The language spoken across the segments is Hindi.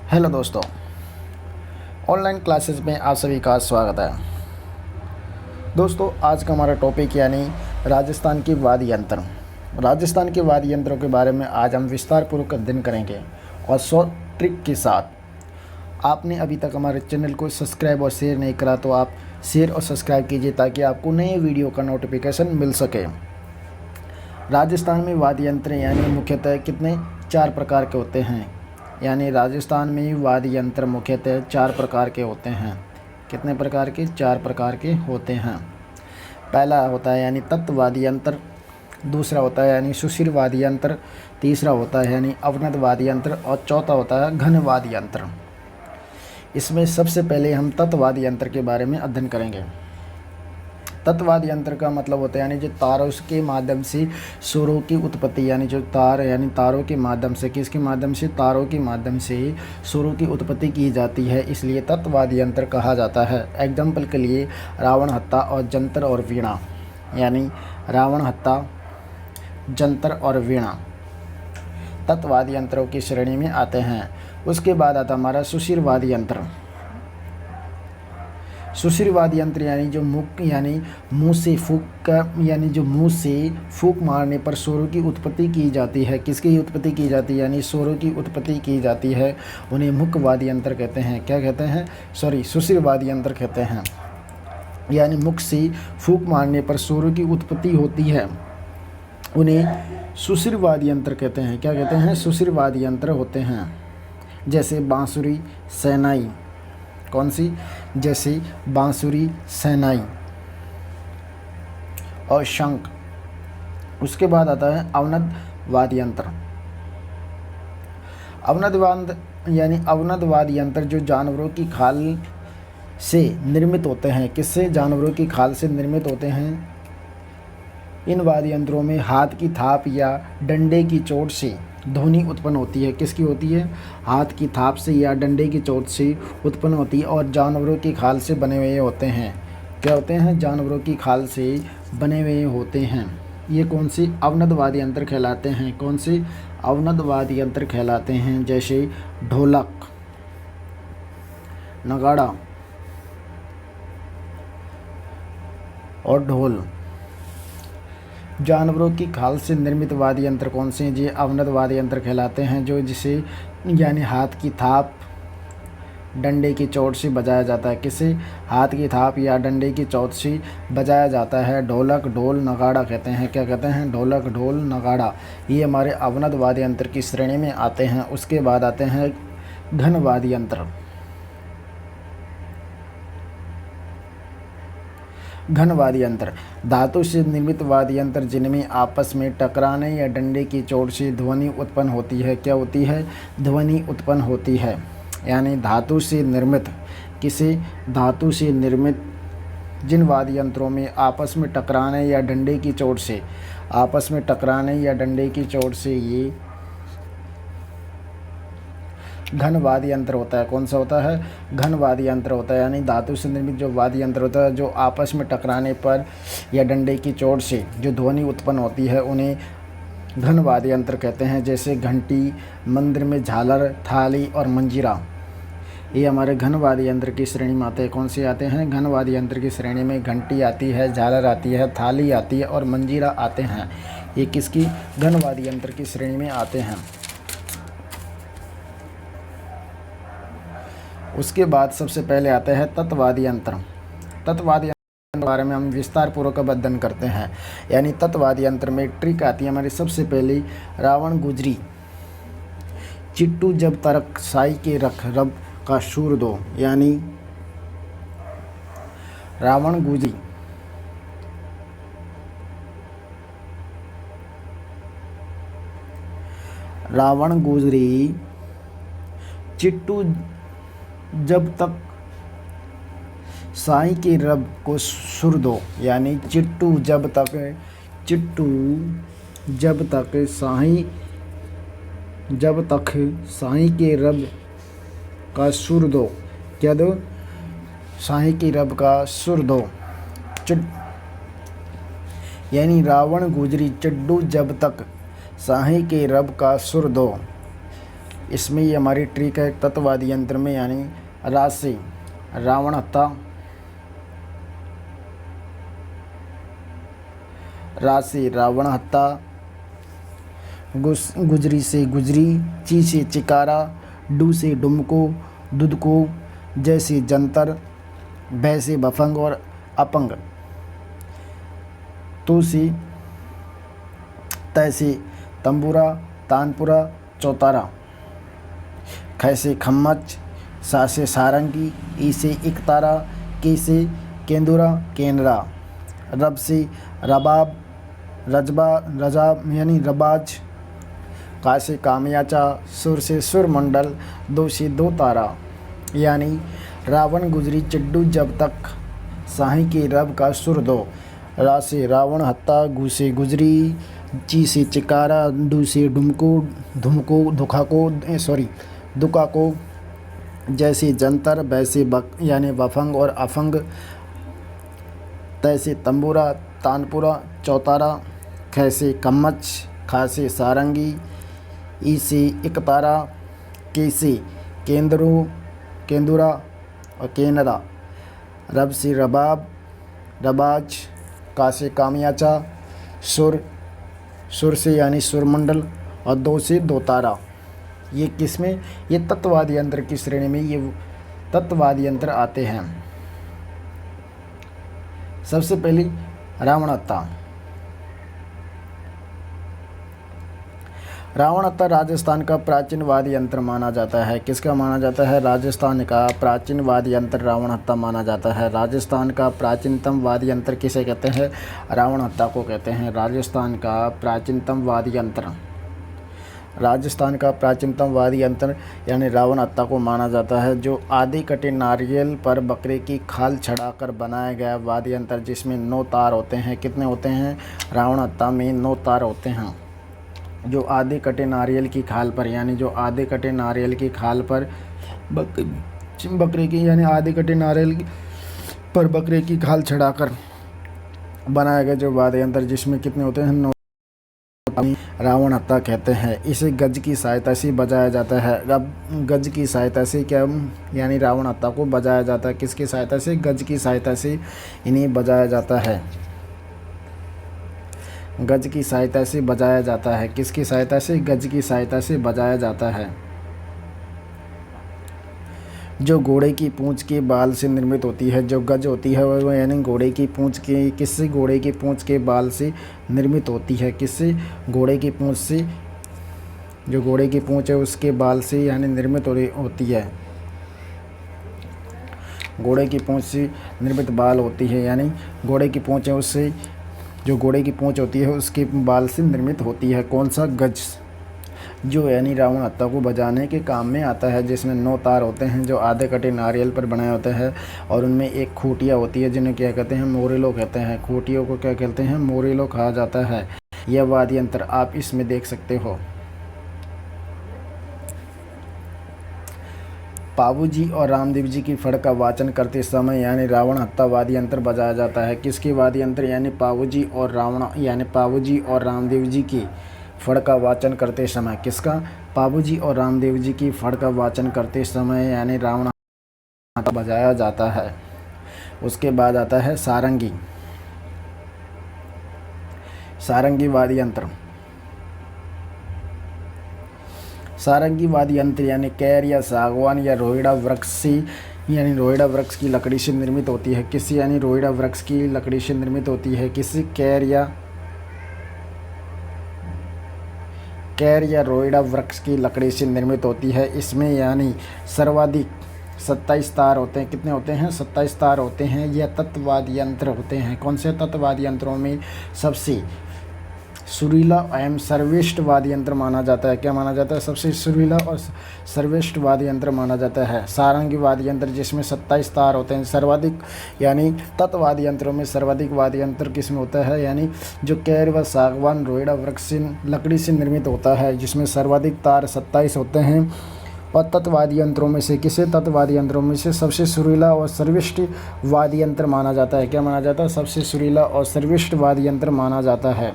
हेलो दोस्तों, ऑनलाइन क्लासेस में आप सभी का स्वागत है। दोस्तों, आज का हमारा टॉपिक यानी राजस्थान की वाद्य यंत्र। राजस्थान के वाद्य यंत्रों के बारे में आज हम विस्तारपूर्वक अध्ययन करेंगे और शॉर्ट ट्रिक के साथ। आपने अभी तक हमारे चैनल को सब्सक्राइब और शेयर नहीं करा तो आप शेयर और सब्सक्राइब कीजिए ताकि आपको नए वीडियो का नोटिफिकेशन मिल सके। राजस्थान में वाद्य यंत्र यानी मुख्यतः कितने 4 प्रकार के होते हैं। यानी राजस्थान में वाद्य यंत्र मुख्यतः 4 प्रकार के होते हैं। कितने प्रकार के? 4 प्रकार के होते हैं। पहला होता है यानी तत्व वाद्य यंत्र, दूसरा होता है यानी सुशिर वाद्य यंत्र, तीसरा होता है यानी अवनद वाद्य यंत्र और चौथा होता है घन वाद्य यंत्र। इसमें सबसे पहले हम तत्व वाद्य यंत्र के बारे में अध्ययन करेंगे। तत्व वाद्य यंत्र का मतलब होता है यानी जो तारों के माध्यम से सुरों की उत्पत्ति, यानी जो तार यानी तारों के माध्यम से, किसके माध्यम से? तारों के माध्यम से सुरों की उत्पत्ति की जाती है, इसलिए तत्व वाद्य यंत्र कहा जाता है। एग्जाम्पल के लिए रावण हत्ता और जंतर और वीणा, यानी रावण हत्ता, जंतर और वीणा तत्व वाद्य यंत्रों की श्रेणी में आते हैं। उसके बाद आता हमारा सुशिर वाद्य यंत्र। सुशिर वाद्य यंत्र यानी जो मुंह से फूंक मारने पर स्वरों की उत्पत्ति की जाती है। किसकी उत्पत्ति की जाती है? यानी स्वरों की उत्पत्ति की जाती है। उन्हें मुख्य वाद्य यंत्र कहते हैं। क्या कहते हैं? सुशिर वाद्य यंत्र कहते हैं। यानी मुख से फूंक मारने पर स्वरों की उत्पत्ति होती है, उन्हें सुशिर वाद्य यंत्र कहते हैं। क्या कहते हैं? सुशिर वाद्य यंत्र होते हैं। जैसे बांसुरी, शहनाई। कौन सी? जैसे बांसुरी, शहनाई और शंख। उसके बाद आता है अवनद वाद्य यंत्र। अवनद वाद्य यंत्र जो जानवरों की खाल से निर्मित होते हैं। किससे? जानवरों की खाल से निर्मित होते हैं। इन वाद्य यंत्रों में हाथ की थाप या डंडे की चोट से ध्वनि उत्पन्न होती है। किसकी होती है? हाथ की थाप से या डंडे की चोट से उत्पन्न होती है और जानवरों की खाल से बने हुए होते हैं। क्या होते हैं? जानवरों की खाल से बने हुए होते हैं। ये कौन से? अवनद वाद्य यंत्र कहलाते हैं। कौन से? अवनद वाद्य यंत्र कहलाते हैं। जैसे ढोलक, नगाड़ा और ढोल। जानवरों की खाल से निर्मित वाद्य यंत्र कौन से हैं? ये अवनद वाद्य यंत्र कहलाते हैं, जो जिसे यानी हाथ की थाप, डंडे की चोट से बजाया जाता है। किसे? हाथ की थाप या डंडे की चोट से बजाया जाता है। ढोलक, ढोल, नगाड़ा कहते हैं। क्या कहते हैं? ढोलक, ढोल, नगाड़ा। ये हमारे अवनद वाद्य यंत्र की श्रेणी में आते हैं। उसके बाद आते हैं घन वाद्य यंत्र। घन वाद्य यंत्र धातु से निर्मित वाद्य यंत्र जिनमें आपस में टकराने या डंडे की चोट से ध्वनि उत्पन्न होती है। क्या होती है? ध्वनि उत्पन्न होती है। यानी धातु से निर्मित, किसे? धातु से निर्मित जिन वाद्य यंत्रों में आपस में टकराने या डंडे की चोट से ये घन वाद्य यंत्र होता है। कौन सा होता है? घन वाद्य यंत्र होता है। यानी धातु से निर्मित जो वाद्य यंत्र होता है, जो आपस में टकराने पर या डंडे की चोट से जो ध्वनि उत्पन्न होती है, उन्हें घन वाद्य यंत्र कहते हैं। जैसे घंटी, मंदिर में झालर, थाली और मंजीरा। ये हमारे घन वाद्य यंत्र की श्रेणी में आते हैं। कौन से आते हैं? घन वाद्य यंत्र की श्रेणी में घंटी आती है, झालर आती है, थाली आती है और मंजीरा आते हैं। ये किसकी? घन वाद्य यंत्र की श्रेणी में आते हैं। उसके बाद सबसे पहले आता है तत्व वाद्य यंत्र। तत्व वाद्य यंत्र के बारे में हम विस्तार पूर्वक अध्ययन करते हैं। यानी तत्व वाद्य यंत्र में ट्रिक आती है हमारी। सबसे पहले रावण गुजरी, चिट्टू जब तक साई के रख रब का शूर दो। यानी रावण गुजरी, चिट्टू जब तक साई के रब को सुर दो। यानी चिट्टू जब तक साई के रब का सुर दो। क्या दो? साई के रब का सुर दो। यानी रावण गुजरी चिट्टू जब तक साई के रब का सुर दो। इसमें ये हमारी ट्रिक है तत्ववादी यंत्र में, यानी राशि रावण हत्ता, राशि रावण हत्ता, गुजरी से गुजरी, ची से चिकारा, डू से डुमको दुदको, जैसे जंतर, भय से बफंग और अपंग, तू से तैसे तंबूरा तानपुरा चौतारा, ख से खम्मच, सा से सारंगी, ई से इकतारा, के से केंदुरा केनरा, रब से रबाब रजबा रजाब यानी रबाज, का से कामयाचा, सुर से सुरमंडल, दो से दो तारा यानी रावण गुजरी चिड्डू जब तक, साही के रब का सुर दो, रा से रावण हत्ता, गु से गुजरी, ची से चिकारा, डू से डुमको धुमको दुका को, जैसे जंतर, वैसे बक यानी बफंग और अफंग, तैसे तंबूरा तानपुरा चौतारा, ख से कम्मच, खा से सारंगी, ई से इकतारा, के से केंदुरा और केनरा, रब से रबाब रबाज, का से कामयाचा, सुर से यानी सुरमंडल और दो से दो तारा। ये किसमें, ये तत्ववादी यंत्र की श्रेणी में ये तत्ववादी यंत्र आते हैं। सबसे पहली रावणहत्ता। रावणहत्ता राजस्थान का प्राचीन वाद्य यंत्र माना जाता है। किसका माना जाता है? राजस्थान का प्राचीन वाद्य यंत्र रावणहत्ता माना जाता है। राजस्थान का प्राचीनतम वाद्य यंत्र किसे कहते हैं? रावणहत्ता को कहते हैं। राजस्थान का प्राचीनतम वाद्य यंत्र, राजस्थान का प्राचीनतम वाद्य यंत्र यानी रावणहत्ता को माना जाता है, जो आधे कटे नारियल पर बकरे की खाल चढ़ाकर बनाया गया वाद्य यंत्र, जिसमें 9 तार होते हैं। कितने होते हैं? रावणहत्ता में 9 तार होते हैं। जो आधे कटे नारियल की खाल पर, यानी जो आधे कटे नारियल की खाल पर बकरे की यानी आधे कटे नारियल पर बकरे की खाल चढ़ाकर बनाया गया जो वाद्य यंत्र, जिसमें कितने होते हैं? 9 रावणहत्ता कहते हैं। इसे गज की सहायता से बजाया जाता है। अब गज की सहायता से क्या यानी रावणहत्ता को बजाया जाता है? किसकी सहायता से? गज की सहायता से इन्हें बजाया जाता है। गज की सहायता से बजाया जाता है। किसकी सहायता से? गज की सहायता से बजाया जाता है। जो घोड़े की पूंछ के बाल से निर्मित होती है, जो गज होती है वो यानी घोड़े की पूंछ के, किससे? घोड़े की पूंछ के बाल से निर्मित होती है। किससे? घोड़े की पूंछ से। जो घोड़े की पूंछ है उसके बाल से यानी निर्मित होती है। घोड़े की पूंछ से निर्मित बाल होती है, यानी घोड़े की पूंछ है उससे, जो घोड़े की पूंछ होती है उसके बाल से निर्मित होती है। कौन सा? गज, जो यानी रावणहत्ता को बजाने के काम में आता है, जिसमें 9 तार होते हैं जो आधे कटे नारियल पर बनाए होते हैं, और उनमें एक खूटिया होती है जिन्हें क्या कहते हैं? मोरेलो कहते हैं। खूटियों को क्या कहते हैं? मोरेलो कहा जाता है। यह वाद्य यंत्र आप इसमें देख सकते हो। पाबूजी और रामदेव जी की फड़ का वाचन करते समय यानी रावणहत्ता वाद्य यंत्र बजाया जाता है। किसके वाद्य यंत्र? यानी पाबूजी और रामदेव जी की फड़ का वाचन करते समय। किसका? पाबूजी और रामदेव जी की फड़ का वाचन करते समय यानी रावणहत्ता बजाया जाता है। उसके बाद आता है सारंगी। सारंगी वाद्य यंत्र। सारंगी वाद्य यंत्र यानी कैर या सागवान या रोहिड़ा वृक्ष से यानी रोहिड़ा वृक्ष की लकड़ी से निर्मित होती है। किसी यानी रोहिड़ा वृक्ष की लकड़ी से निर्मित होती है। किसी? कैर या रोहिड़ा वृक्ष की लकड़ी से निर्मित होती है। इसमें यानी सर्वाधिक 27 तार होते हैं। कितने होते हैं? 27 तार होते हैं। यह तत्ववाद्य यंत्र होते हैं। कौन से तत्ववाद्य यंत्रों में सबसे सुरीला एवं सर्वश्रेष्ठ वाद्य यंत्र माना जाता है? क्या माना जाता है? सबसे सुरीला और सर्वश्रेष्ठ वाद्य यंत्र माना जाता है सारंगी वाद्य यंत्र, जिसमें 27 तार होते हैं। सर्वाधिक यानी तत्ववाद्य यंत्रों में सर्वाधिक वाद्य यंत्र किसमें होता है? यानी जो कैर व सागवान रोहिड़ा वृक्ष से लकड़ी से निर्मित होता है, जिसमें सर्वाधिक तार 27 होते हैं। और तत्ववाद्य यंत्रों में से किसे? तत्ववाद्य यंत्रों में से सबसे सुरीला और सर्वश्रेष्ठ वाद्य यंत्र माना जाता है। क्या माना जाता है? सबसे सुरीला और सर्वश्रेष्ठ वाद्य यंत्र माना जाता है।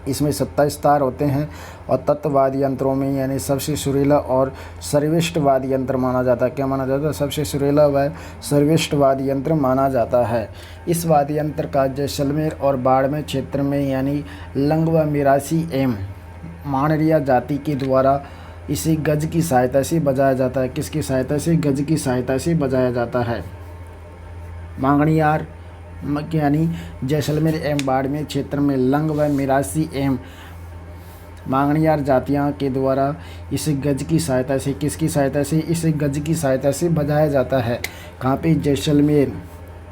इसमें 27 तार होते हैं और तत्ववादी यंत्रों में यानी सबसे सुरीला और सर्वश्रेष्ठ वाद्य यंत्र माना जाता है। क्या माना जाता है? सबसे सुरीला व सर्वश्रेष्ठ वाद्य यंत्र माना जाता है। इस वाद्य यंत्र का जैसलमेर और बाड़मेर क्षेत्र में यानी लंग व मिरासी एवं मांडरिया जाति के द्वारा इसे गज की सहायता से बजाया जाता है। किसकी सहायता से? गज की सहायता से बजाया जाता है। मांगणियार यानी जैसलमेर एवं बाड़मेर क्षेत्र में लंग व मिरासी एवं मांगणियार जातियों के द्वारा इसे गज की सहायता से, किसकी सहायता से? इसे गज की सहायता से बजाया जाता है। कहाँ पे? जैसलमेर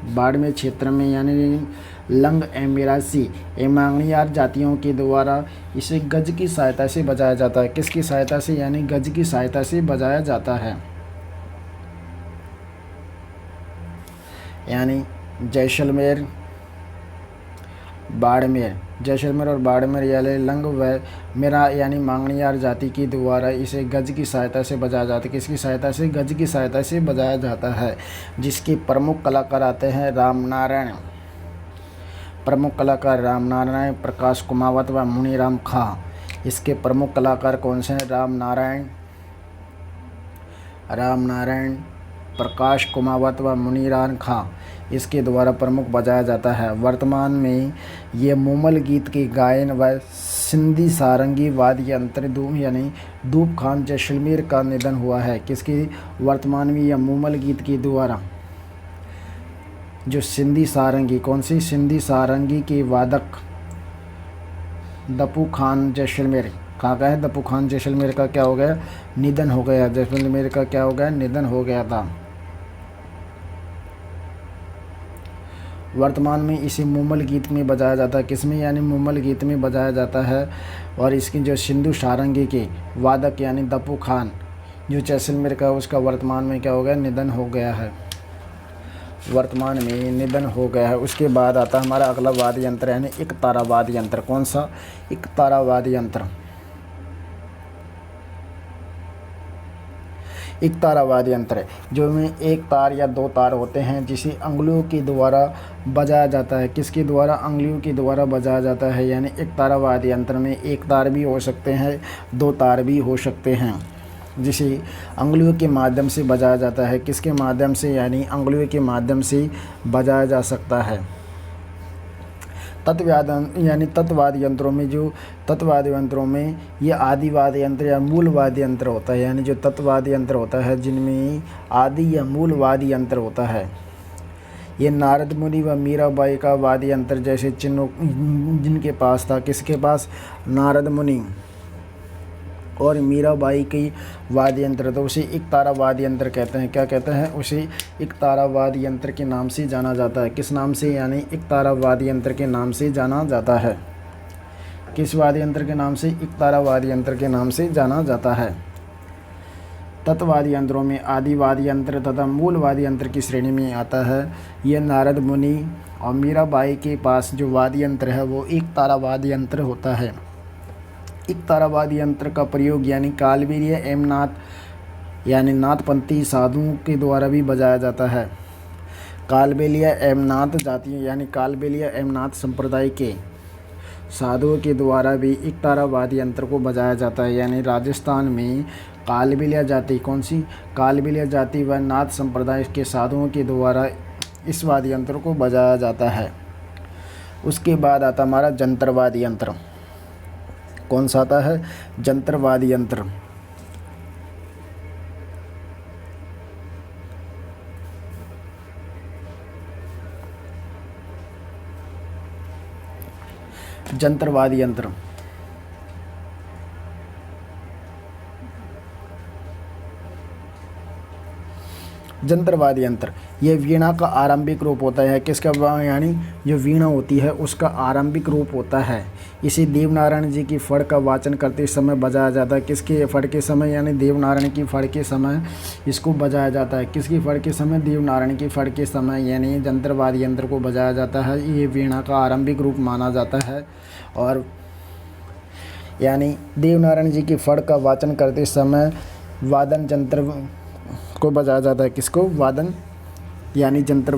बाड़मेर क्षेत्र में यानी लंग एवं मिरासी एवं मांगणियार जातियों के द्वारा इसे गज की सहायता से बजाया जाता है। किसकी सहायता से? यानी गज की सहायता से बजाया जाता है। यानी जैसलमेर और बाड़मेर यानी लंग व मिरा यानी मांगणियार जाति के द्वारा इसे गज की सहायता से बजाया जाता है। किसकी सहायता से? गज की सहायता से बजाया जाता है। जिसके प्रमुख कलाकार आते हैं रामनारायण, प्रकाश कुमावत व मुनीराम खां। इसके प्रमुख कलाकार कौन से हैं? रामनारायण, प्रकाश कुमावत व मुनीराम खां। इसके द्वारा प्रमुख बजाया जाता है। वर्तमान में ये मूमल गीत के गायन व सिंधी सारंगी वाद्य यंत्र यानी दूब खान जैसलमेर का निधन हुआ है। किसकी? वर्तमान में यह मूमल गीत के द्वारा जो सिंधी सारंगी, कौन सी? सिंधी सारंगी के वादक दपू खान जैसलमेर, कहाँ का है? दपू खान जैसलमेर का क्या हो गया? निधन हो गया। जैसलमेर का क्या हो गया? निधन हो गया था। वर्तमान में इसे मूमल गीत में बजाया जाता है। किसमें? यानी मूमल गीत में बजाया जाता है। और इसकी जो सिंधु सारंगी के वादक यानी दपू खान जो जैसलमेर का, उसका वर्तमान में क्या हो गया? निधन हो गया है। वर्तमान में निधन हो गया है। उसके बाद आता है हमारा अगला वाद्य यंत्र यानी एक तारा वाद्य यंत्र। कौन सा? एक तारा वाद्य यंत्र। एक तारा वाद्य यंत्र जो में एक तार या दो तार होते हैं जिसे अंगुलियों के द्वारा बजाया जाता है। किसके द्वारा? अंगुलियों के द्वारा बजाया जाता है। यानी एक तारा वाद्य यंत्र में एक तार भी हो सकते हैं, दो तार भी हो सकते हैं, जिसे अंगुलियों के माध्यम से बजाया जाता है। किसके माध्यम से? यानी अंगुलियों के माध्यम से बजाया जा सकता है। तत्ववाद्य यंत्रों में ये आदि वाद्य यंत्र या मूल वाद्य यंत्र होता है। यानी जो तत्ववाद्य यंत्र होता है जिनमें आदि या मूल वाद्य यंत्र होता है। ये नारद मुनि व मीराबाई का वाद्य यंत्र जैसे चिन्हों जिनके पास था। किसके पास? नारद मुनि और मीराबाई की वाद्य यंत्र, तो उसे एक तारा वाद्य यंत्र कहते हैं। क्या कहते हैं? उसे एक तारा वाद्य यंत्र के नाम से जाना जाता है। किस नाम से? यानी एक तारा वाद्य यंत्र के नाम से जाना जाता है। किस वाद्य यंत्र के नाम से? एक तारा वाद्य यंत्र के नाम से जाना जाता है। तत्ववाद्य यंत्रों में आदि वाद्य यंत्र तथा मूल वाद्य यंत्र की श्रेणी में आता है। यह नारद मुनि और मीराबाई के पास जो वाद्य यंत्र है वो एक तारा वाद्य यंत्र होता है। एक तारा वाद्य यंत्र का प्रयोग यानी कालबेलिया एवं नाथ यानी नाथपंथी साधुओं के द्वारा भी बजाया जाता है। कालबेलिया एवं नाथ जातियों यानी कालबेलिया एवं नाथ संप्रदाय के साधुओं के द्वारा भी एक तारा वाद्य यंत्र को बजाया जाता है। यानी राजस्थान में कालबेलिया जाति, कौन सी? कालबेलिया जाति व नाथ संप्रदाय के साधुओं के द्वारा इस वाद्य यंत्र को बजाया जाता है। उसके बाद आता हमारा जंतर वाद्य यंत्र। कौन सा आता है? जंतर वाद्य यंत्र। जंतर वाद्य यंत्र जंतर वाद्य यंत्र ये वीणा का आरंभिक रूप होता है। किसका? यानी जो वीणा होती है उसका आरंभिक रूप होता है। इसे देवनारायण जी की फड़ का वाचन करते समय बजाया जाता है। किसके फड़ के समय? यानी देवनारायण की फड़ के समय इसको बजाया जाता है। किसकी फड़ के समय? देवनारायण की फड़ के समय यानी जंतर वाद्य यंत्र को बजाया जाता है। ये वीणा का आरंभिक रूप माना जाता है। और यानी देवनारायण जी की फड़ का वाचन करते समय वादन जंतर को बजाया जाता है। किसको? वादन यानी जंतर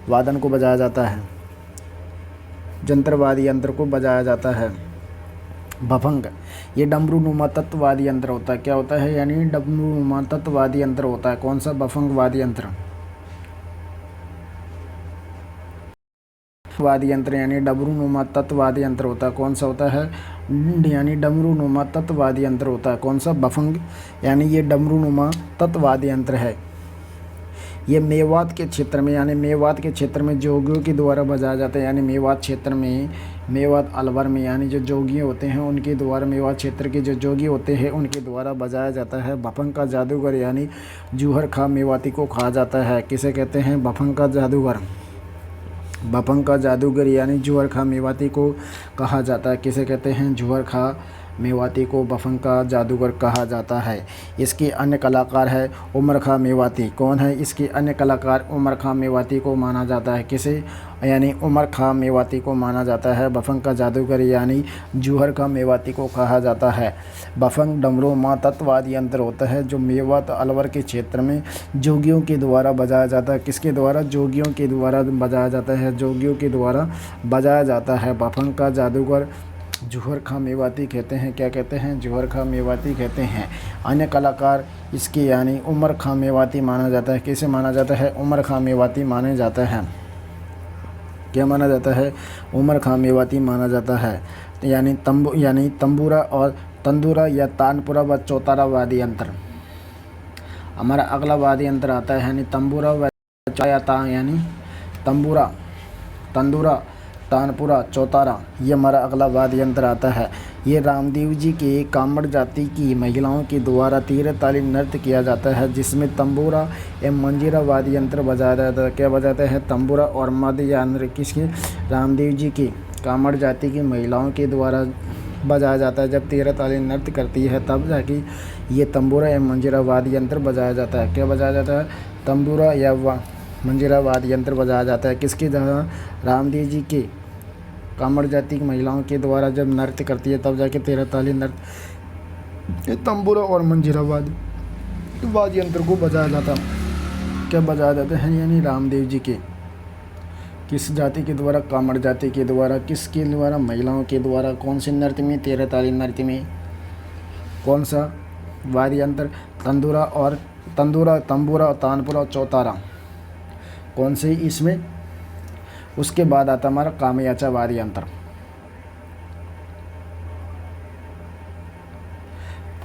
वादन को बजाया जाता है। जंतर वाद्य यंत्र को बजाया जाता है? भफंग, ये डमरू नुमा तत्व वाद्य यंत्र होता है। क्या होता है? यानी डमरू नुमा तत्व वाद्य यंत्र होता है। कौन सा? भफंग वाद्य यंत्र। वाद्य यंत्र यानी डमरू नुमा तत्व वाद्य यंत्र होता है। कौन सा होता है? यानी डमरू नुमा तत्व वाद्य यंत्र होता है। कौन सा? भफंग, यानी ये डमरू नुमा तत्व वाद्य यंत्र है। ये मेवात के क्षेत्र में, यानी मेवात के क्षेत्र में जोगियों के द्वारा बजाया जाता है। यानी मेवात क्षेत्र में, मेवात अलवर में, यानी जो जोगी होते हैं उनके द्वारा, मेवात क्षेत्र के जो जोगी होते हैं उनके द्वारा बजाया जाता है। भफंग का जादूगर यानी जूहर खां मेवाती को कहा जाता है। किसे कहते हैं? भफंग का जादूगर। भफंग का जादूगर यानी जूहर खां मेवाती को कहा जाता है। किसे कहते हैं? जूहर खां मेवाती को भफंग का जादूगर कहा जाता है। इसके अन्य कलाकार है उमर खां मेवाती। कौन है इसके अन्य कलाकार? उमर खां मेवाती को माना जाता है। किसे? यानी उमर खां मेवाती को माना जाता है। भफंग का जादूगर यानी जूहर खां मेवाती को कहा जाता है। भफंग डमरू मा तत्व वाद्य यंत्र होता है जो मेवात अलवर के क्षेत्र में जोगियों के द्वारा बजाया जाता है। किसके द्वारा? जोगियों के द्वारा बजाया जाता है। जोगियों के द्वारा बजाया जाता है। भफंग का जादूगर जूहर खां मेवाती कहते हैं। क्या कहते हैं? जूहर खां मेवाती कहते हैं। अन्य कलाकार इसके यानी उमर खां मेवाती माना जाता है। किसे माना जाता है? उमर खां मेवाती माने जाता है। क्या माना जाता है? उमर खां मेवाती माना जाता है। यानी तंबूरा और तंदूरा या तानपुरा व चौतारा वाद्य यंत्र। हमारा अगला वाद्य यंत्र आता है यानी तंबूरा व यानी तंबूरा, तंदूरा, तानपुरा, चौतारा, ये हमारा अगला वाद्य यंत्र आता है। ये रामदेव जी के कामड़ जाति की महिलाओं के द्वारा तीर ताली नृत्य किया जाता है जिसमें तंबूरा एवं मंजीरा वाद्य यंत्र बजाया जाता है। क्या बजाते हैं? तंबूरा और मध्य यंत्र। किसके? रामदेव जी की कामड़ जाति की महिलाओं के द्वारा बजाया जाता है। जब तीर ताली नृत्य करती है तब जाके ये तंबूरा एवं मंजीरा वाद्य यंत्र बजाया जाता है। क्या बजाया जाता है? तंबूरा या मंजीरा वाद्य यंत्र बजाया जाता है। किसके द्वारा? रामदेव जी के कामड़ जाति की महिलाओं के द्वारा जब नृत्य करती है तब जाके तेरह ताली नृत्य तंबूरा और मंजीरा वाद्य यंत्र को बजाया जाता है। क्या बजाया जाता है? यानी रामदेव जी के किस जाति के द्वारा? कामड़ जाति के द्वारा। किसके द्वारा? महिलाओं के द्वारा। कौन से नृत्य में? तेरह ताली नृत्य में। कौन सा वाद्य यंत्र? तंबूरा, तानपुरा और चौतारा। कौन से? इसमें। उसके बाद आता हमारा कामयाचा वाद्य यंत्र।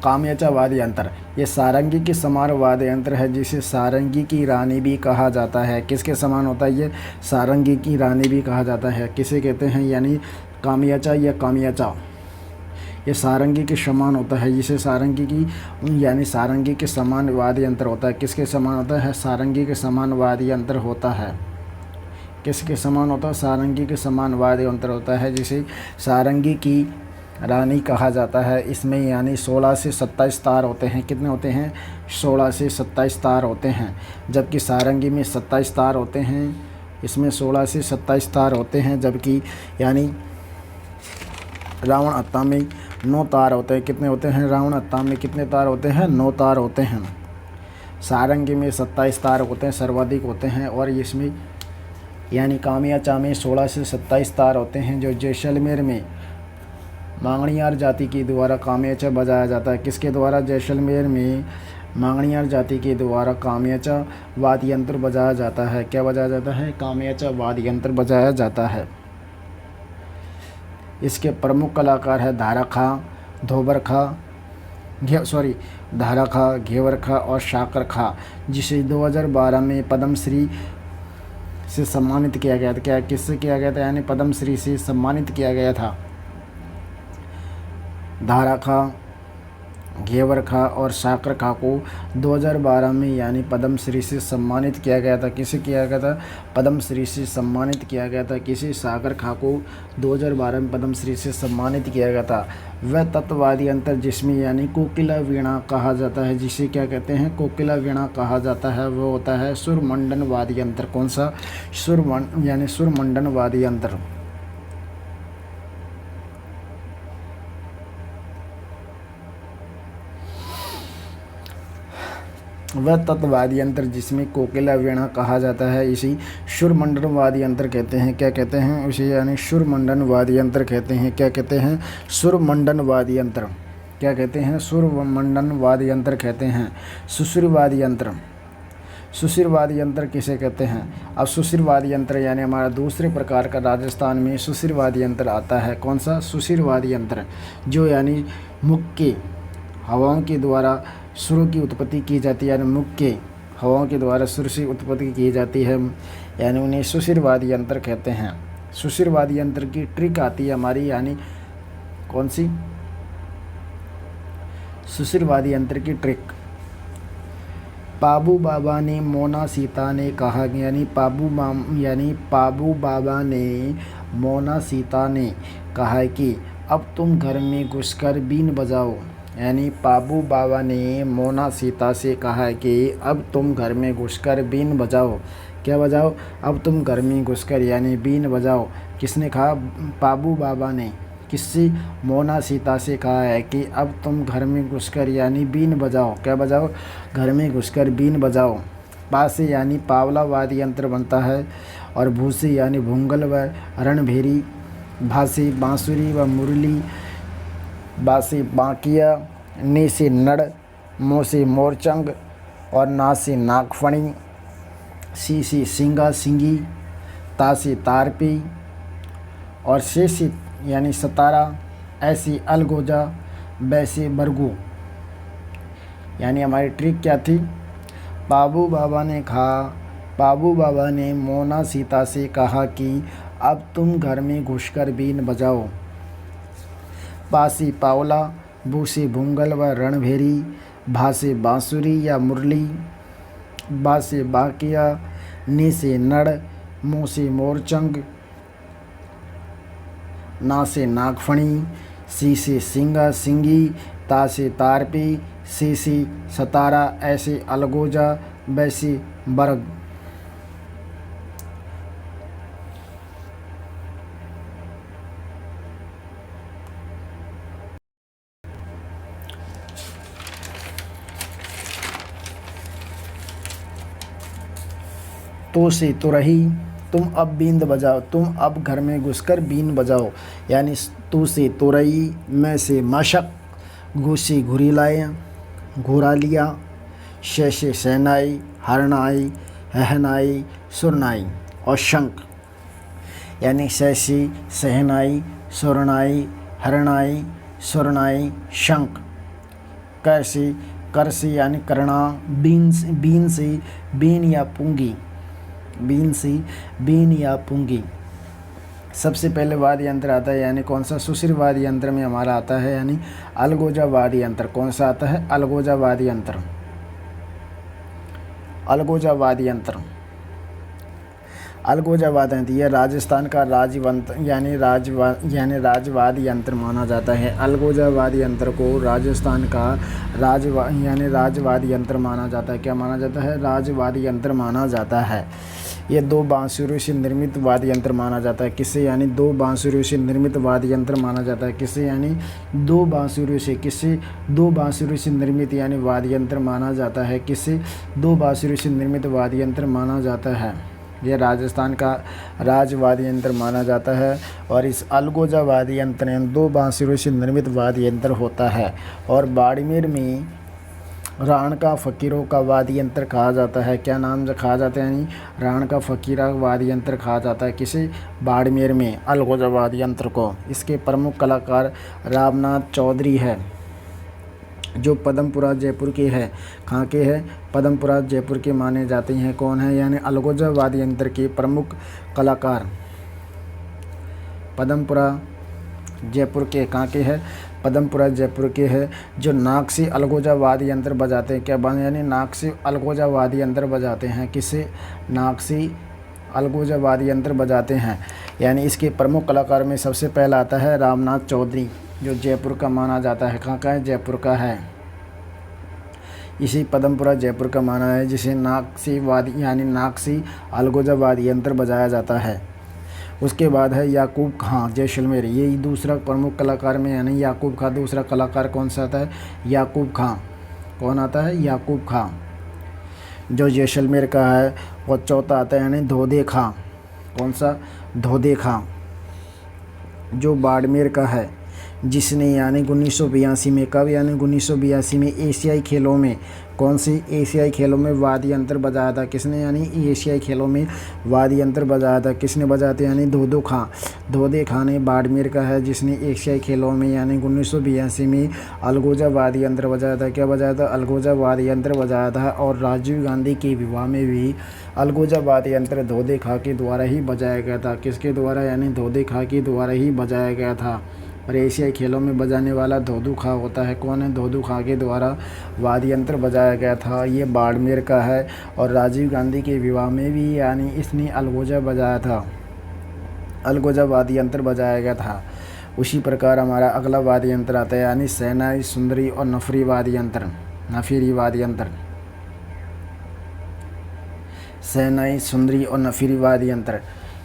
कामयाचा वाद्य यंत्र ये सारंगी के समान वाद्य यंत्र है जिसे सारंगी की रानी भी कहा जाता है। किसके समान होता है ये? सारंगी की रानी भी कहा जाता है। किसे कहते हैं? यानी कामयाचा या कामयाचा, ये सारंगी के समान होता है जिसे सारंगी की यानी सारंगी के समान वाद्य यंत्र होता है। किसके समान होता है? सारंगी के समान वाद्य यंत्र होता है। किसके समान होता है? सारंगी के समान वाद्य यंत्र होता है जिसे सारंगी की रानी कहा जाता है। इसमें यानी 16 से 27 तार होते हैं। कितने होते हैं? 16 से 27 तार होते हैं। जबकि सारंगी में 27 तार होते हैं। इसमें 16 से 27 तार होते हैं। जबकि यानी रावण हत्था में 9 तार होते हैं। कितने होते हैं? रावण हत्था में कितने तार होते हैं? 9 तार होते हैं। सारंगी में 27 तार होते हैं, सर्वाधिक होते हैं। और इसमें यानी कामयाचा में 16 से 27 तार होते हैं जो जैसलमेर में मांगणियार जाति के द्वारा कामयाचा बजाया जाता है। किसके द्वारा? जैसलमेर में मांगणियार जाति के द्वारा कामयाचा वाद्य यंत्र बजाया जाता है। क्या बजाया जाता है? कामयाचा वाद्य यंत्र बजाया जाता है। इसके प्रमुख कलाकार है धारा खां, धारा खां, घेवर खां और शाकर खां, जिसे 2012 में पद्मश्री से सम्मानित किया गया था। क्या किससे किया गया था? यानी पद्मश्री से सम्मानित किया गया था। धारा खां, घेवर खां और शाकर खां को 2012 में यानी पद्मश्री से सम्मानित किया गया था। किसे किया गया था? पद्मश्री से सम्मानित किया गया था। किसी? शाकर खां को 2012 में पद्मश्री से सम्मानित किया गया था। वह तत्ववादी यंत्र जिसमें यानी कोकिला वीणा कहा जाता है, जिसे क्या कहते हैं? कोकिला वीणा कहा जाता है, वो होता है सुरमंडन वाद्य यंत्र। कौन सा? सुरमंडन वाद्य यंत्र। वह तत्व वाद्य यंत्र जिसमें कोकिला वीणा कहा जाता है इसी शुरमंडन वाद्य यंत्र कहते हैं। क्या कहते हैं उसे? यानी शुरमंडन वाद्य यंत्र कहते हैं। क्या कहते हैं? सुरमंडन वाद्य यंत्र। क्या कहते हैं? सुरमंडन वाद्य यंत्र कहते हैं। सुशिर वाद्य यंत्र। सुशिर वाद्य यंत्र किसे कहते हैं? अब सुशिर वाद्य यंत्र यानी हमारा दूसरे प्रकार का राजस्थान में सुशिर वाद्य यंत्र आता है। कौन सा? सुशिर वाद्य यंत्र, जो यानी मुक्के हवाओं के द्वारा सुरों की उत्पत्ति की जाती है, यानी मुक्के हवाओं के द्वारा सुर की उत्पत्ति की जाती है, यानी उन्हें सुशिर वाद्य यंत्र कहते हैं। सुशिर वाद्य यंत्र की ट्रिक आती है हमारी, यानी कौन सी? सुशिर वाद्य यंत्र की ट्रिक। पाबू बाबा ने मोना सीता ने कहा, यानी पाबू बाबा ने मोना सीता ने कहा कि अब तुम घर में घुसकर बीन बजाओ। यानी पाबू बाबा ने मोना सीता से कहा कि अब तुम घर में घुसकर बीन बजाओ। क्या बजाओ? अब तुम घर में घुसकर यानी बीन बजाओ। किसने कहा? पाबू बाबा ने। किससे? मोना सीता से कहा है कि अब तुम घर में घुसकर यानी बीन बजाओ। क्या बजाओ? घर में घुसकर बीन बजाओ। पा से यानी पावला वाद्य यंत्र बनता है, और भू से यानी भूंगल व रणभेरी, भा से बांसुरी व मुरली, बा से बांकिया, नी से नड़, मो से मोरचंग और ना से नागफणी, सी से सिंगा सिंगी, ता से तारपी और से यानी सतारा, ऐसी अलगोजा, वैसे बरगू। यानी हमारी ट्रिक क्या थी? पाबू बाबा ने मोना सीता से कहा कि अब तुम घर में घुसकर बीन बजाओ। पासी पावला, बू से भूंगल व रणभेरी, भा से बांसुरी या मुरली, बा से बाकिया, नी से नड़, मो से मोरचंग, ना से नागफणी, सी से सिंगा सिंगी, ता से तारपी, सी से सतारा, ऐसे अलगोजा, वैसे बरग। तो से तुरही, तुम अब बीन बजाओ। तुम अब घर में घुसकर बीन बजाओ। यानी तू से तुरई, मैं से मशक, घू से घुरीलाए घुरा लिया, शे से सहनाई, हरनाई, हहनाई, सुरनाई और शंख। यानी शे से सहनाई, सुरनाई, हरनाई, सुरनाई, शंख। कर से यानी करना, बीन से बीन या पूंगी, बीन से बीन या पूंगी। सबसे पहले वाद्य यंत्र आता है यानी कौन सा? सुशिर वाद्य यंत्र में हमारा आता है यानी अलगोजा वाद्य यंत्र। कौन सा आता है? अलगोजा वाद्य यंत्र। अलगोजा वाद्य यंत्र। अलगोजा वाद्य यंत्र यह राजस्थान का राजवाद्य यंत्र माना जाता है। अलगोजा वाद्य यंत्र को राजस्थान का राजवाद्य यंत्र माना जाता है। क्या माना जाता है? राजवाद्य यंत्र माना जाता है। ये दो बांसुरियों से निर्मित वाद्य यंत्र माना जाता है। किससे? यानी दो बांसुरियों से निर्मित वाद्य यंत्र माना जाता है। किससे? यानी दो बांसुरियों से। किससे? दो बांसुरियों से निर्मित यानी वाद्य यंत्र माना जाता है। किससे? दो बांसुरियों से निर्मित वाद्य यंत्र माना जाता है। यह राजस्थान का राजवाद्य यंत्र माना जाता है। और इस अलगोजा वाद्य यंत्र में दो बांसुरियों से निर्मित वाद्य यंत्र होता है। और बाड़मेर में राण का फ़कीरों का वाद्य यंत्र कहा जाता है। क्या नाम कहा जाता है? यानी राण का फ़कीरा वाद्य यंत्र कहा जाता है। किसे? बाड़मेर में अलगोजा वाद्य यंत्र को। इसके प्रमुख कलाकार रामनाथ चौधरी है, जो पदमपुरा जयपुर के हैं। कहाँ के हैं? पदमपुरा जयपुर के माने जाते हैं। कौन है? यानी अलगोजा वाद्य यंत्र के प्रमुख कलाकार पदमपुरा जयपुर के। कहाँ के हैं? पदमपुरा जयपुर के हैं, जो नाक से अलगोजा वाद्य यंत्र बजाते हैं। क्या यानी नाक से अलगोजा वाद्य यंत्र बजाते हैं। किससे? नाक से अलगोजा वाद्य यंत्र बजाते हैं। यानी इसके प्रमुख कलाकार में सबसे पहला आता है रामनाथ चौधरी, जो जयपुर का माना जाता है। कहाँ का है? जयपुर का है। इसी पदमपुरा जयपुर का माना है, जिसे नाक से अलगोजा वाद्य यंत्र बजाया जाता है। उसके बाद है याकूब खां जैसलमेर, ये दूसरा प्रमुख कलाकार में यानी याकूब खां। दूसरा कलाकार कौन सा आता है? याकूब खां। कौन आता है? याकूब खां। जो जैसलमेर का है। और चौथा आता है यानी धोदे खां। कौन सा? धोदे खां, जो बाड़मेर का है, जिसने यानी 1982 में, कब यानी 1982 में एशियाई खेलों में, कौन सी एशियाई खेलों में वाद्य यंत्र बजाया था? किसने? यानी एशियाई खेलों में वाद्य यंत्र बजाया था। किसने बजाया था? यानी धोदो खां। धोदे खां ने बाड़मेर का है जिसने एशियाई खेलों में यानी 1982 में अलगोजा वाद्य यंत्र बजाया था। क्या बजाया था? अलगोजा वाद्य यंत्र बजाया था। और राजीव गांधी के विवाह में भी अलगोजा वाद्य यंत्र धोदे खां के द्वारा ही बजाया गया था। किसके द्वारा? यानी धोदे खां के द्वारा ही बजाया गया था। और एशियाई खेलों में बजाने वाला धोदू खां होता है। कौन है? धोदू खां के द्वारा वाद्य यंत्र बजाया गया था। ये बाड़मेर का है। और राजीव गांधी के विवाह में भी यानी इसने अलगोजा बजाया था, अलगोजा वाद्य यंत्र बजाया गया था। उसी प्रकार हमारा अगला वाद्य यंत्र आता है यानी शहनाई, सुंदरी और नफरी वाद्य यंत्र। नफीरी वाद्य यंत्र, शहनाई, सुंदरी और नफीरी वाद्य यंत्र,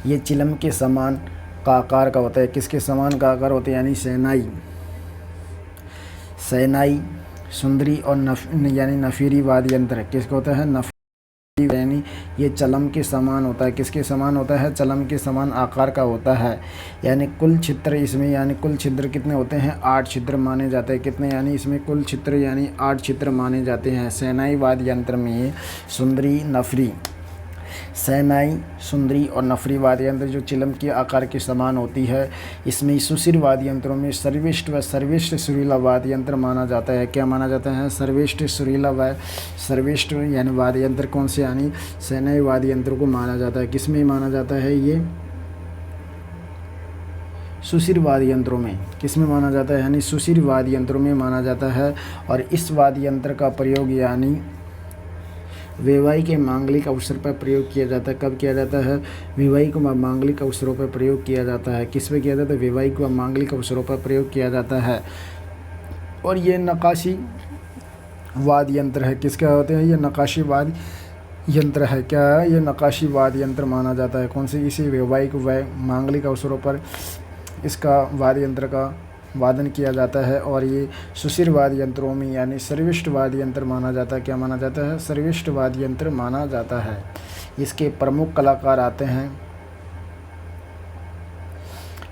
ये चिलम के समान का आकार का होता है। किसके समान का आकार होता है? यानी शहनाई, शहनाई, सुंदरी और यानी नफीरी वाद्य यंत्र किसका होता है? नफीरी, यानी ये चलम के समान होता है। किसके समान होता है? चलम के समान आकार का होता है। यानी कुल छिद्र इसमें, यानी कुल छिद्र कितने होते हैं? 8 छिद्र माने जाते हैं। कितने? यानी इसमें कुल छिद्र यानी 8 छिद्र माने जाते हैं शहनाई वाद्य यंत्र में। सुंदरी, नफरी, शहनाई, सुंदरी और नफरी वाद्य यंत्र जो चिलम के आकार के समान होती है। इसमें सुशील वाद्य यंत्रों में सर्वश्रेष्ठ व सर्वश्रेष्ठ सुरीला वाद्य यंत्र माना जाता है। क्या माना जाता है? सर्वश्रेष्ठ सुरीला व सर्वश्रेष्ठ यानी वाद्य यंत्र कौन से? यानी शहनाई वाद्य यंत्र को माना जाता है। किसमें माना जाता है? ये सुशील वाद्य यंत्रों में। किसमें माना जाता है? यानी सुशील वाद्य यंत्रों में माना जाता है। और इस वाद्य यंत्र का प्रयोग यानी वैवाहिक के मांगलिक अवसर पर प्रयोग किया जाता है। कब किया जाता है? वैवाहिक व मांगलिक अवसरों पर प्रयोग किया जाता है। किस पे किया जाता है? वैवाहिक व मांगलिक अवसरों पर प्रयोग किया जाता है। और ये नक्काशी वाद्य यंत्र है। किसका होते हैं? ये नक्काशी वाद्य यंत्र है। क्या है? ये नक्काशी वाद्य यंत्र माना जाता है। कौन सी? इसी वैवाहिक व मांगलिक अवसरों पर इसका वाद्य यंत्र का वादन किया जाता है। और ये सुशील वाद्य यंत्रों में यानी सर्वश्रेष्ठ वाद्य यंत्र माना जाता है। क्या माना जाता है? सर्वश्रेष्ठ वाद्य यंत्र माना जाता है। इसके प्रमुख कलाकार आते हैं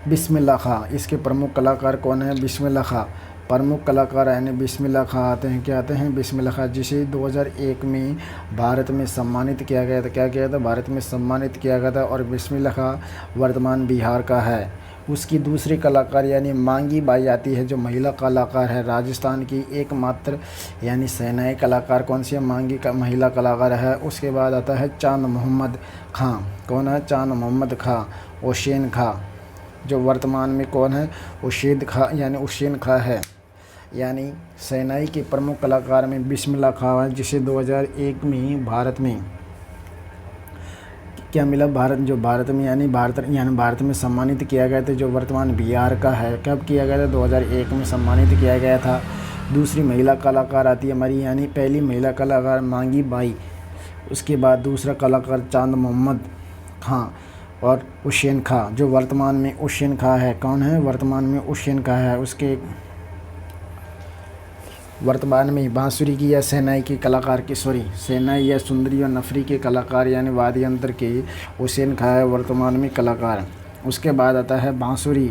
बिस्मिल्लाह खां। इसके प्रमुख कलाकार कौन है? बिस्मिल्लाह खां। प्रमुख कलाकार यानी बिस्मिल्लाह खां आते हैं। क्या आते हैं? बिस्मिल्लाह खां, जिसे 2001 में भारत में सम्मानित किया गया था। क्या किया था? भारत में सम्मानित किया गया था। और बिस्मिल्लाह खां वर्तमान बिहार का है। उसकी दूसरी कलाकार यानी मांगी बाई आती है, जो महिला कलाकार है, राजस्थान की एकमात्र यानी शहनाई कलाकार कौन सी है? मांगी का महिला कलाकार है। उसके बाद आता है चांद मोहम्मद खां। कौन है? चांद मोहम्मद खां। हुसैन खां, जो वर्तमान में कौन है? उशैद खां यानी हुसैन खां है। यानी शहनाई के प्रमुख कलाकार में बिस्मिल्लाह खां है, जिसे 2001 में भारत में क्या मिला? भारत में भारत में सम्मानित किया गया था, जो वर्तमान बिहार का है। कब किया गया था? 2001 में सम्मानित किया गया था। दूसरी महिला कलाकार आती है हमारी, यानी पहली महिला कलाकार मांगी बाई, उसके बाद दूसरा कलाकार चांद मोहम्मद खां और हुसैन खां, जो वर्तमान में हुसैन खां है। कौन है? वर्तमान में हुसैन खां है। उसके वर्तमान में बांसुरी की या शहनाई के कलाकार की शहनाई या सुंदरी और नफरी के कलाकार यानी वाद्य यंत्र के हुसैन खां है वर्तमान में कलाकार। उसके बाद आता है बांसुरी।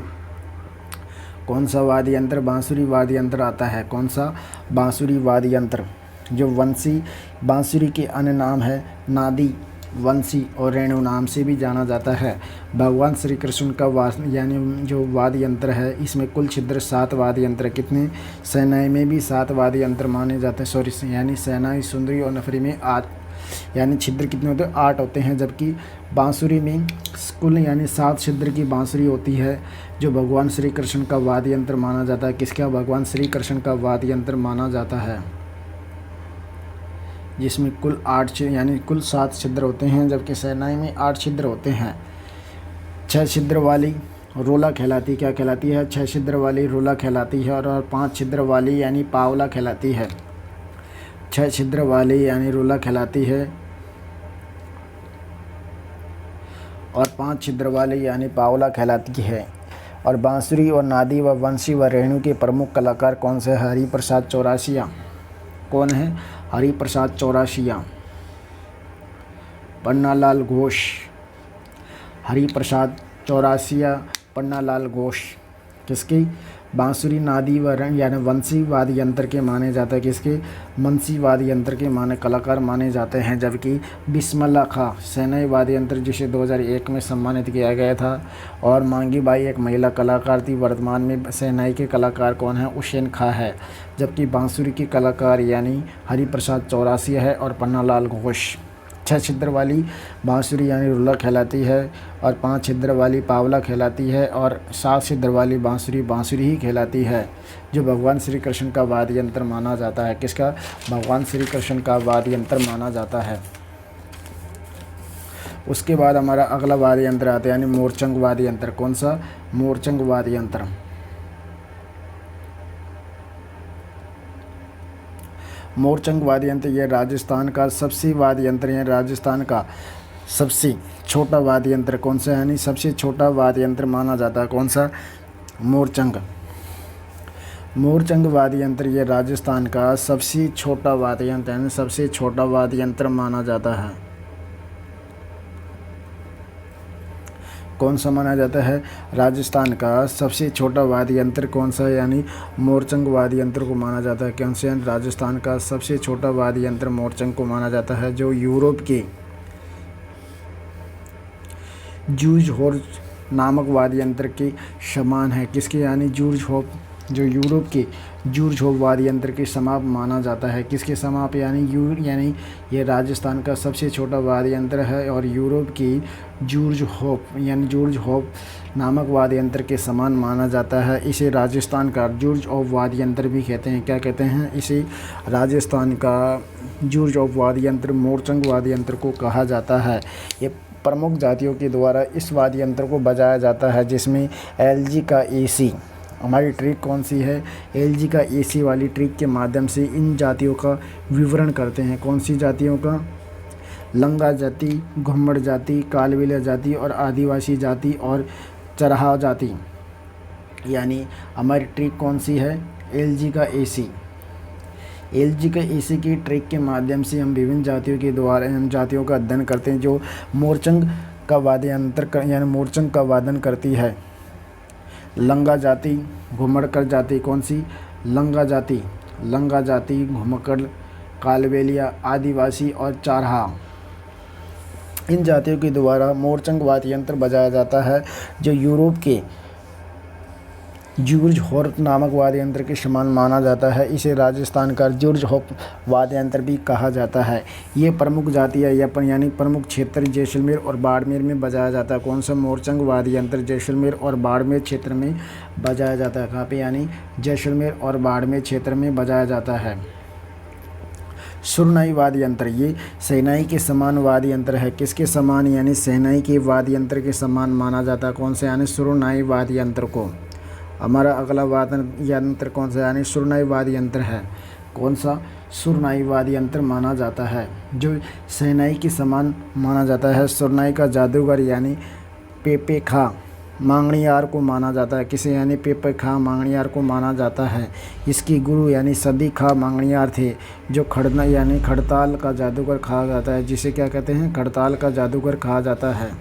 कौन सा वाद्य यंत्र? बांसुरी वाद्य यंत्र आता है। कौन सा? बांसुरी वाद्य यंत्र, जो वंशी बांसुरी के अन्य नाम है नादी, वंशी और रेणु नाम से भी जाना जाता है। भगवान श्री कृष्ण का यानी जो वाद्य यंत्र है, इसमें कुल छिद्र 7 वाद्य यंत्र। कितने? शहनाई में भी 7 वाद्य यंत्र माने जाते हैं। यानी शहनाई, सुंदरी और नफरी में 8 यानी छिद्र कितने होते हैं? 8 होते हैं। जबकि बांसुरी में कुल यानी 7 छिद्र की बांसुरी होती है, जो भगवान श्री कृष्ण का वाद्य यंत्र माना जाता है। किसका? भगवान श्री कृष्ण का वाद्य यंत्र माना जाता है, जिसमें कुल 8 यानी कुल 7 छिद्र होते हैं। जबकि शहनाई में 8 छिद्र होते हैं। 6 छिद्र वाली रोला कहलाती। क्या कहलाती है? 6 छिद्र वाली रोला कहलाती है। और 5 छिद्र वाली यानी पावला कहलाती है। 6 छिद्र वाली यानी रोला कहलाती है और 5 छिद्र वाली यानी पावला कहलाती है। और बांसुरी और नादी व वंशी व रेणु के प्रमुख कलाकार कौन से? हरिप्रसाद चौरसिया। कौन है? हरिप्रसाद चौरसिया। पन्नालाल घोष, हरिप्रसाद चौरासिया, पन्नालाल घोष। किसकी? बांसुरी नादी व रंग यानी वंशी वाद्य यंत्र के माने जाते हैं। किसके? वंशी वाद्य यंत्र के कलाकार माने जाते हैं। जबकि बिस्मिल्लाह खां सेनाई वाद्य यंत्र, जिसे 2001 में सम्मानित किया गया था, और मांगी बाई एक महिला कलाकार थी। वर्तमान में सेनाई के कलाकार कौन है? हुसैन खां है। जबकि बांसुरी के कलाकार यानी हरिप्रसाद चौरासिया है और पन्नालाल घोष। 6 छिद्र वाली बांसुरी यानी रुल्ला कहलाती है, और 5 छिद्र वाली पावला कहलाती है, और 7 छिद्र वाली बांसुरी बांसुरी ही कहलाती है, जो भगवान श्री कृष्ण का वाद्य यंत्र माना जाता है। किसका? भगवान श्री कृष्ण का वाद्य यंत्र माना जाता है। उसके बाद हमारा अगला वाद्य यंत्र आता है यानी मोरचंग वाद्य यंत्र। कौन सा? मोरचंग वाद्य यंत्र। मोरचंग वाद्य यंत्र यह राजस्थान का सबसे वाद्य यंत्र है। राजस्थान का सबसे छोटा वाद्य यंत्र कौन सा है? यानी सबसे छोटा वाद्य यंत्र माना जाता है। कौन सा? मोरचंग। मोरचंग वाद्य यंत्र यह राजस्थान का सबसे छोटा वाद्य यंत्र है, सबसे छोटा वाद्य यंत्र माना जाता है। कौन सा माना जाता है? राजस्थान का सबसे छोटा वाद्य यंत्र कौन सा है? यानी मोरचंग वाद्य यंत्र को माना जाता है। कौन से? राजस्थान का सबसे छोटा वाद्य यंत्र मोरचंग को माना जाता है, जो यूरोप के जूर्ज हॉर्न नामक वाद्य यंत्र के समान है। किसके? यानी जूर्ज हॉर्न, जो यूरोप के जूर्ज हॉर्न वाद्य यंत्र के समाप माना जाता है। किसके समाप? यानी ये राजस्थान का सबसे छोटा वाद्य यंत्र है, और यूरोप की जूर्ज हॉर्न नामक वाद्य यंत्र के समान माना जाता है। इसे राजस्थान का जूर्ज हॉर्न वाद्य यंत्र भी कहते हैं। क्या कहते हैं? इसे राजस्थान का जूर्ज हॉर्न वाद्य यंत्र, मोरचंग वाद्य यंत्र को कहा जाता है। ये प्रमुख जातियों के द्वारा इस वाद्य यंत्र को बजाया जाता है, जिसमें एलजी का एसी। हमारी ट्रिक कौन सी है? एलजी का एसी वाली ट्रिक के माध्यम से इन जातियों का विवरण करते हैं। कौन सी जातियों का? लंगा जाति, घुम्मड़ जाति, कालबेलिया जाति और आदिवासी जाति और चरहा जाति। यानी हमारी ट्रिक कौन सी है? एलजी का एसी। एलजी का एसी की ट्रिक के माध्यम से हम विभिन्न जातियों के द्वारा जातियों का अध्ययन करते हैं, जो मोरचंग का वाद्य यंत्र यानी मोरचंग का वादन करती है। लंगा जाति, घुमड़कर जाति। कौन सी? लंगा जाति, घुमड़कर, कालबेलिया, आदिवासी और चारहा। इन जातियों के द्वारा मोरचंग वाद्य यंत्र बजाया जाता है, जो यूरोप के जूर्ज हॉर्न नामक वाद्य यंत्र के समान माना जाता है। इसे राजस्थान का जूर्ज हॉर्न वाद्य यंत्र भी कहा जाता है। ये प्रमुख जातियाँ यानी प्रमुख क्षेत्र जैसलमेर और बाड़मेर में बजाया जाता है। कौन सा? मोरचंग वाद्य यंत्र जैसलमेर और बाड़मेर क्षेत्र में बजाया जाता है। कहाँ पे? यानी जैसलमेर और बाड़मेर क्षेत्र में बजाया जाता है। सुरनाई वाद्य यंत्र ये सेनाई के समान वाद्य यंत्र है। किसके समान? यानी सेनाई के वाद्य यंत्र के समान माना जाता है। कौन सा? यानी सुरनाई वाद्य यंत्र को। हमारा अगला वाद्य यंत्र कौन सा? यानी सुरनाई वाद्य यंत्र है। कौन सा? सुरनाई वाद्य यंत्र माना जाता है, जो सेनाई के समान माना जाता है। सुरनाई का जादूगर यानी पेपे खां मांगणियार को माना जाता है। किसे? यानी पेपे खां मांगणियार को माना जाता है। इसकी गुरु यानी सदी खां मांगणियार थे, जो खड़ताल का जादूगर कहा जाता है। जिसे क्या कहते हैं? खड़ताल का जादूगर कहा जाता है।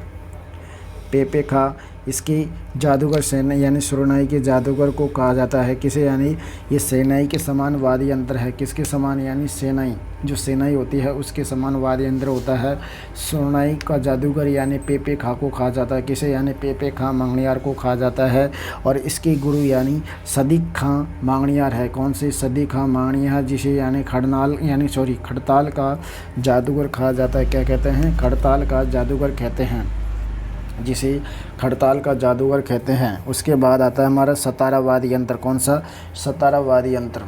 पेपे खां इसके जादूगर सेनाई यानी सुरनाई के जादूगर को कहा जाता है। किसे? यानी ये सेनाई के समान वाद्य यंत्र है। किसके समान? यानी सेनाई, जो सेनाई होती है उसके समान वाद्य यंत्र होता है। सुरनाई का जादूगर यानी पेपे खां को कहा जाता है। किसे? यानी पेपे खां मांगणियार को कहा जाता है। और इसके गुरु यानी सदीक खां मांगणियार है। कौन से? सदीक खां मांगणियार, जिसे यानी खड़ताल का जादूगर कहा जाता है। क्या कहते हैं? खड़ताल का जादूगर कहते हैं, जिसे खड़ताल का जादूगर कहते हैं। उसके बाद आता है हमारा सतारा वाद्य यंत्र। कौन सा? सतारा वाद्य यंत्र।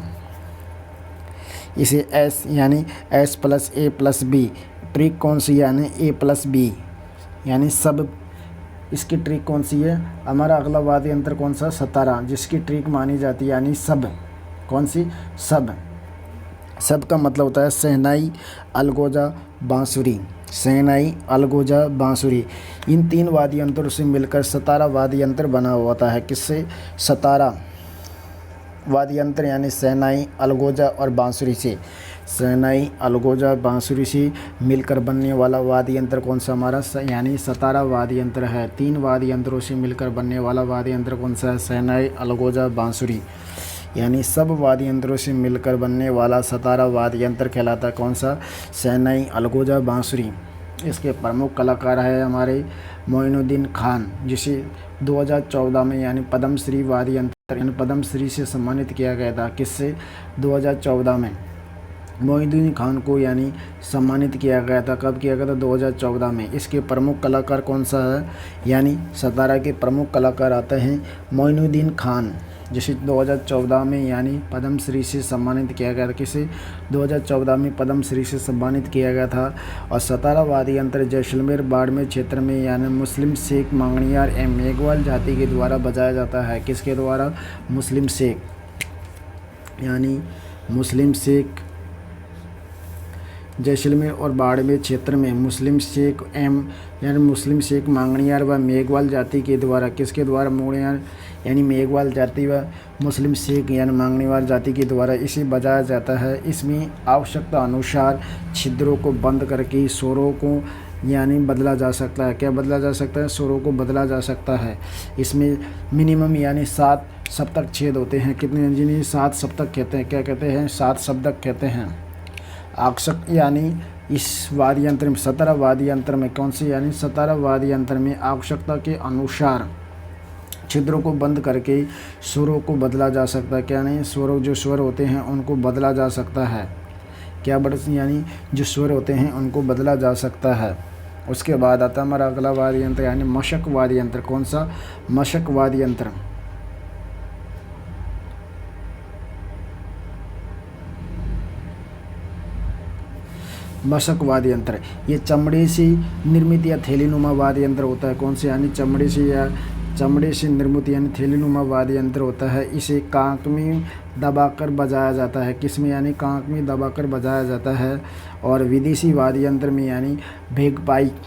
इसे एस यानी S+A+B ट्रिक कौन सी? यानी A+B यानी सब। इसकी ट्रिक कौन सी है? हमारा अगला वाद्य यंत्र कौन सा? सतारा, जिसकी ट्रिक मानी जाती है यानी सब। कौन सी? सब। सब का मतलब होता है शहनाई, अलगोजा, बांसुरी। शहनाई, अलगोजा, बांसुरी, इन 3 वाद्य यंत्रों से मिलकर सतारा वाद्य यंत्र बना होता है। किससे? सतारा वाद्य यंत्र यानी शहनाई, अलगोजा और बांसुरी से। शहनाई, अलगोजा, बांसुरी से मिलकर बनने वाला वाद्य यंत्र कौन सा हमारा यानी सतारा वाद्य यंत्र है। 3 वाद्य यंत्रों से मिलकर बनने वाला वाद्य यंत्र कौन सा है? शहनाई, अलगोजा, बांसुरी, यानी सब वाद्य यंत्रों से मिलकर बनने वाला सतारा वाद्य यंत्र कहलाता है कौन सा? शहनाई, अलगोजा, बांसुरी। इसके प्रमुख कलाकार है हमारे मोइनुद्दीन खान, जिसे 2014 में यानी पद्मश्री वाद्य यंत्र यानी पद्मश्री से सम्मानित किया गया था। किससे? 2014 में मोइनुद्दीन खान को यानी सम्मानित किया गया था। कब किया गया था? 2014 में। इसके प्रमुख कलाकार कौन सा है? यानी सतारा के प्रमुख कलाकार आते हैं मोइनुद्दीन खान, जिसे 2014 में यानी पद्मश्री से सम्मानित किया गया था। किसे? 2014 में पद्मश्री से सम्मानित किया गया था। और सतारा वाद्य यंत्र जैसलमेर बाड़मेर क्षेत्र में यानी मुस्लिम शेख मांगणियार एवं मेघवाल जाति के द्वारा बजाया जाता है। किसके द्वारा? मुस्लिम शेख, यानी मुस्लिम शेख जैसलमेर और बाड़मेर क्षेत्र में मुस्लिम शेख यानी मुस्लिम शेख मांगणियार व मेघवाल जाति के द्वारा, किसके द्वारा? मोगणियार यानी मेघवाल जाति व मुस्लिम शेख यानी मांगणियार जाति के द्वारा इसे बजाया जाता है। इसमें आवश्यकता अनुसार छिद्रों को बंद करके स्वरों को यानी बदला जा सकता है। क्या बदला जा सकता है? स्वरों को बदला जा सकता है। इसमें मिनिमम यानी 7 सप्तक छेद होते हैं। कितने? जिन्हें 7 सप्तक कहते हैं। क्या कहते हैं? 7 सप्तक कहते हैं। आवश्यक यानी इस वाद्य यंत्र में 17 वाद्य यंत्र में कौन से यानी 17 वाद्य यंत्र में आवश्यकता के अनुसार छिद्रों को बंद करके स्वरों को बदला जा सकता है। क्या नहीं? स्वरों जो स्वर होते हैं उनको बदला जा सकता है। क्या यानी जो स्वर होते हैं उनको बदला जा सकता है। उसके बाद आता हमारा अगला वाद्य यंत्र यानी मशक वाद्य यंत्र। कौन सा? मशक वाद्य यंत्र। मशक वाद्य यंत्र ये चमड़े से निर्मित या थैलीनुमा वाद्य यंत्र होता है। कौन से? यानी चमड़े से निर्मित यानी थैलीनुमा वाद्य यंत्र होता है। इसे कांक में दबाकर बजाया जाता है। किस में? यानी कांक में दबाकर बजाया जाता है। और विदेशी वाद्य यंत्र में यानी बेगपाइप।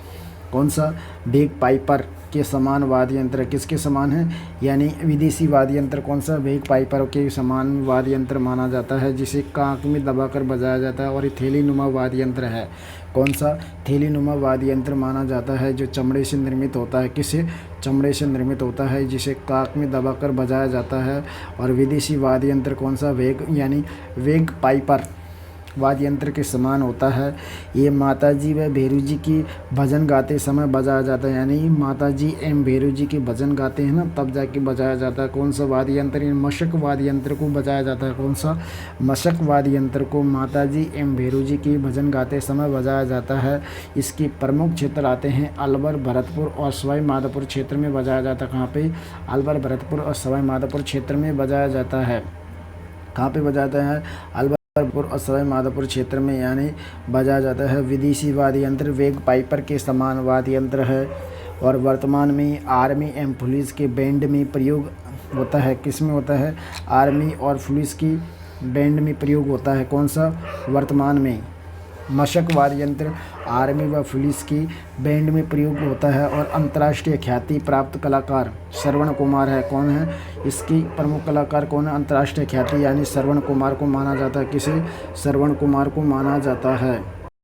कौन सा? बेगपाइपर के समान वाद्य यंत्र। किसके समान है? यानी विदेशी वाद्य यंत्र कौन सा? बेगपाइपर के समान वाद्य यंत्र माना जाता है, जिसे कांक में दबाकर बजाया जाता है। और ये थैलीनुमा वाद्य यंत्र है। कौन सा? थैलीनुमा वाद्य यंत्र माना जाता है, जो चमड़े से निर्मित होता है। किससे? चमड़े से निर्मित होता है, जिसे कांक में दबाकर बजाया जाता है। और विदेशी वाद्य यंत्र कौन सा? यानी बेगपाइपर वाद्य यंत्र के समान होता है। ये माताजी व भैरू जी की भजन गाते समय बजाया जाता है। यानी माताजी एवं भैरू जी के भजन गाते हैं ना, तब जाके बजाया जाता है। कौन सा वाद्य यंत्र? मशक वाद्य यंत्र को बजाया जाता है। कौन सा? मशक वाद्य यंत्र को माताजी एवं भैरू जी के भजन गाते समय बजाया जाता है। इसके प्रमुख क्षेत्र आते हैं अलवर, भरतपुर और सवाई माधोपुर क्षेत्र में बजाया जाता है। कहाँ पे? अलवर, भरतपुर और सवाई माधोपुर क्षेत्र में बजाया जाता है। कहाँ पे बजाता है? अलवर और सवाई माधोपुर क्षेत्र में यानी बजाया जाता है। विदेशी वाद्य यंत्र बेगपाइपर के समान वाद्य यंत्र है और वर्तमान में आर्मी एवं पुलिस के बैंड में प्रयोग होता है। किस में होता है? आर्मी और पुलिस की बैंड में प्रयोग होता है। कौन सा? वर्तमान में मशक वाद्य यंत्र आर्मी व पुलिस की बैंड में प्रयोग होता है। और अंतर्राष्ट्रीय ख्याति प्राप्त कलाकार श्रवण कुमार है। कौन है? इसकी प्रमुख कलाकार कौन है? अंतर्राष्ट्रीय ख्याति यानी श्रवण कुमार को माना जाता है। किसे? श्रवण कुमार को माना जाता है।